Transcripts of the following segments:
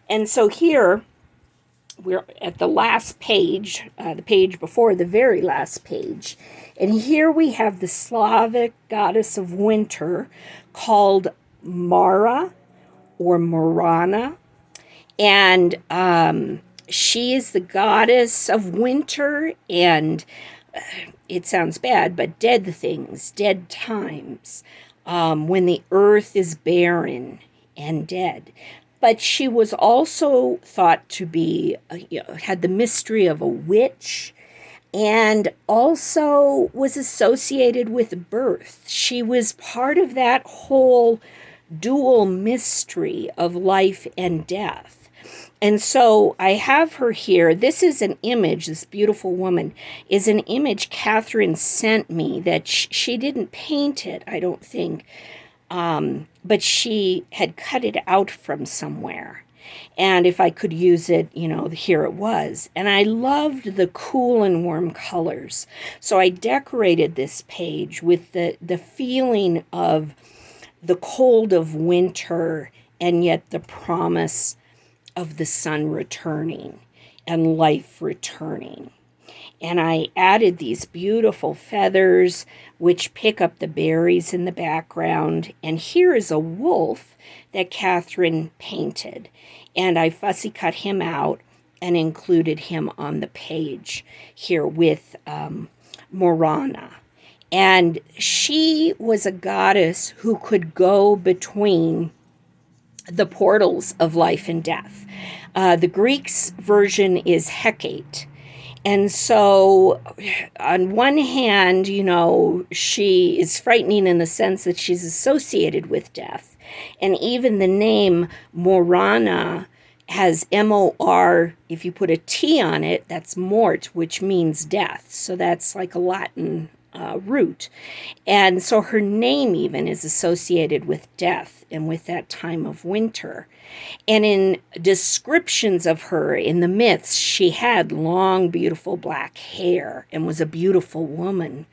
And so here we're at the last page, the page before the very last page. And here we have the Slavic goddess of winter called Mara or Morana. And she is the goddess of winter and it sounds bad, but dead things, dead times, when the earth is barren and dead. But she was also thought to be, had the mystery of a witch and also was associated with birth. She was part of that whole dual mystery of life and death. And so I have her here. This is an image, this beautiful woman is an image Catherine sent me that she didn't paint it, I don't think, but she had cut it out from somewhere. And if I could use it, here it was. And I loved the cool and warm colors. So I decorated this page with the feeling of the cold of winter and yet the promise of the sun returning and life returning. And I added these beautiful feathers which pick up the berries in the background. And here is a wolf that Catherine painted. And I fussy cut him out and included him on the page here with Morana. And she was a goddess who could go between the portals of life and death. The Greek's version is Hecate. And so, on one hand, she is frightening in the sense that she's associated with death. And even the name Morana has M-O-R, if you put a T on it, that's mort, which means death. So that's like a Latin root. And so her name even is associated with death and with that time of winter. And in descriptions of her in the myths, she had long, beautiful black hair and was a beautiful woman,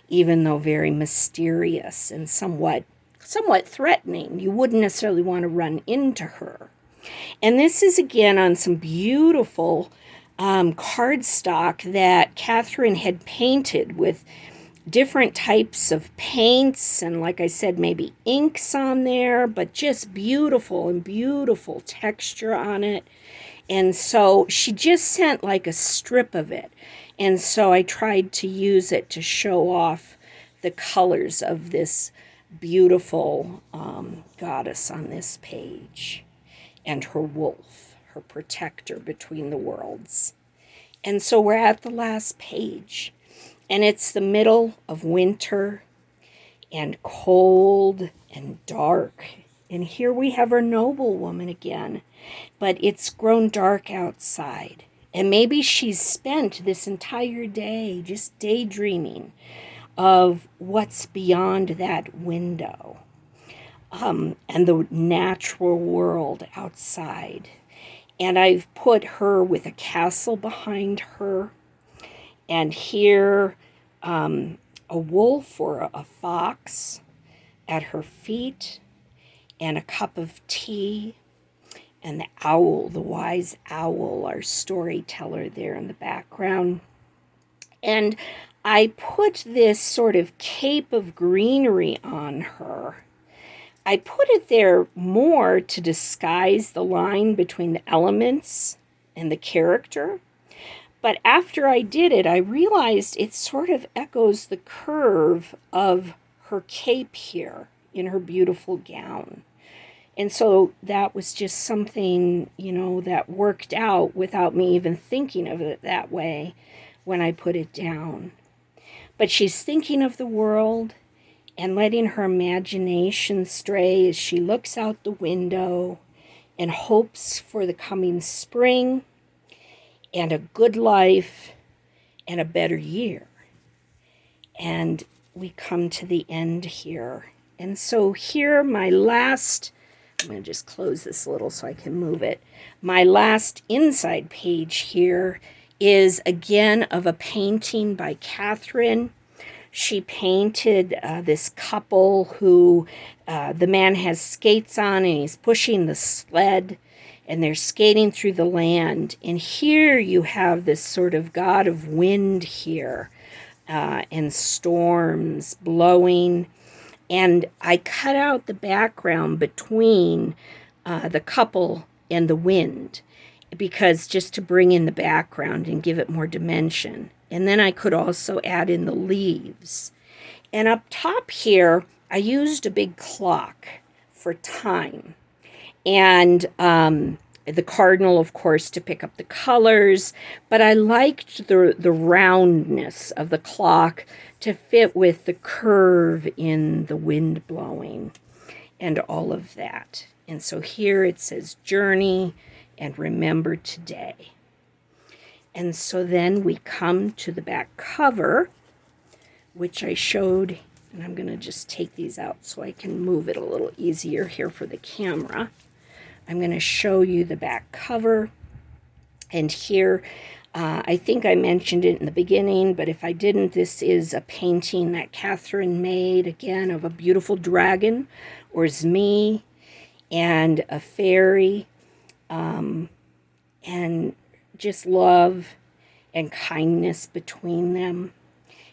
even though very mysterious and somewhat threatening. You wouldn't necessarily want to run into her. And this is again on some beautiful cardstock that Catherine had painted with different types of paints and, like I said, maybe inks on there, but just beautiful texture on it. And so she just sent like a strip of it. And so I tried to use it to show off the colors of this beautiful goddess on this page and her wolf, her protector between the worlds. And so we're at the last page. And it's the middle of winter and cold and dark. And here we have our noble woman again. But it's grown dark outside. And maybe she's spent this entire day just daydreaming of what's beyond that window. And the natural world outside. And I've put her with a castle behind her. And here, a wolf or a fox at her feet, and a cup of tea, and the owl, the wise owl, our storyteller there in the background. And I put this sort of cape of greenery on her. I put it there more to disguise the line between the elements and the character. But after I did it, I realized it sort of echoes the curve of her cape here in her beautiful gown. And so that was just something, that worked out without me even thinking of it that way when I put it down. But she's thinking of the world and letting her imagination stray as she looks out the window and hopes for the coming spring and a good life, and a better year. And we come to the end here. And so here, I'm going to just close this a little so I can move it. My last inside page here is again of a painting by Catherine. she painted this couple who the man has skates on and he's pushing the sled and they're skating through the land. And here you have this sort of god of wind here and storms blowing. And I cut out the background between the couple and the wind, because just to bring in the background and give it more dimension. And then I could also add in the leaves. And up top here, I used a big clock for time. And the cardinal, of course, to pick up the colors. But I liked the roundness of the clock to fit with the curve in the wind blowing and all of that. And so here it says journey and remember today. And so then we come to the back cover, which I showed, and I'm going to just take these out so I can move it a little easier here for the camera. I'm going to show you the back cover. And here, I think I mentioned it in the beginning, but if I didn't, this is a painting that Catherine made, again, of a beautiful dragon, or Zmi, and a fairy, and just love and kindness between them.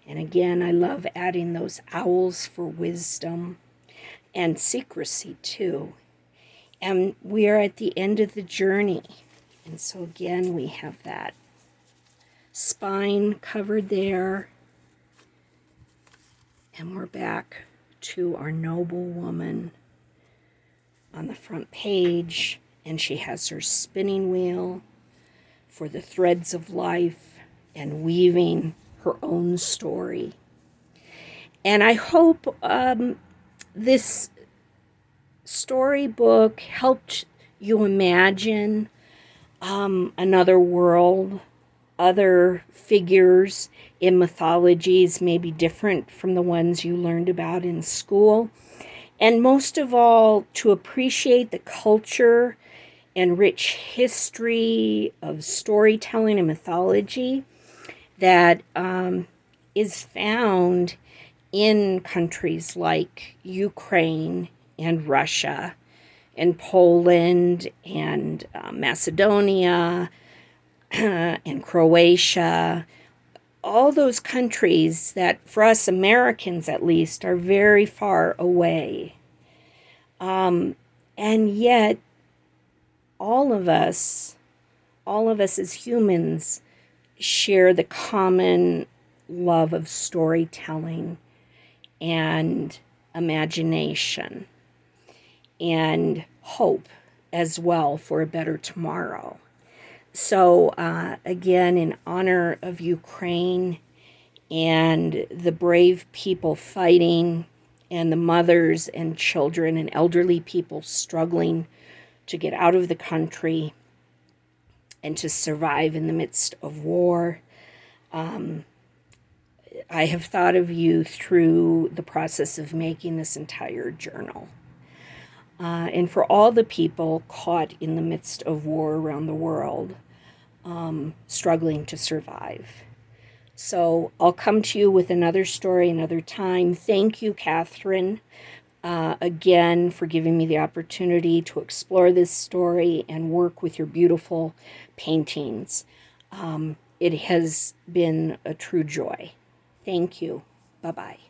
And again, I love adding those owls for wisdom and secrecy too. And we are at the end of the journey. And so again, we have that spine covered there. And we're back to our noble woman on the front page. And she has her spinning wheel for the threads of life and weaving her own story. And I hope this storybook helped you imagine another world, other figures in mythologies maybe different from the ones you learned about in school. And most of all, to appreciate the culture and rich history of storytelling and mythology that is found in countries like Ukraine and Russia and Poland and Macedonia and Croatia, all those countries that for us Americans at least are very far away. And yet all of us as humans share the common love of storytelling and imagination and hope as well for a better tomorrow. So again, in honor of Ukraine and the brave people fighting and the mothers and children and elderly people struggling to get out of the country and to survive in the midst of war, I have thought of you through the process of making this entire journal. And for all the people caught in the midst of war around the world, struggling to survive. So I'll come to you with another story another time. Thank you, Catherine, again, for giving me the opportunity to explore this story and work with your beautiful paintings. It has been a true joy. Thank you. Bye-bye.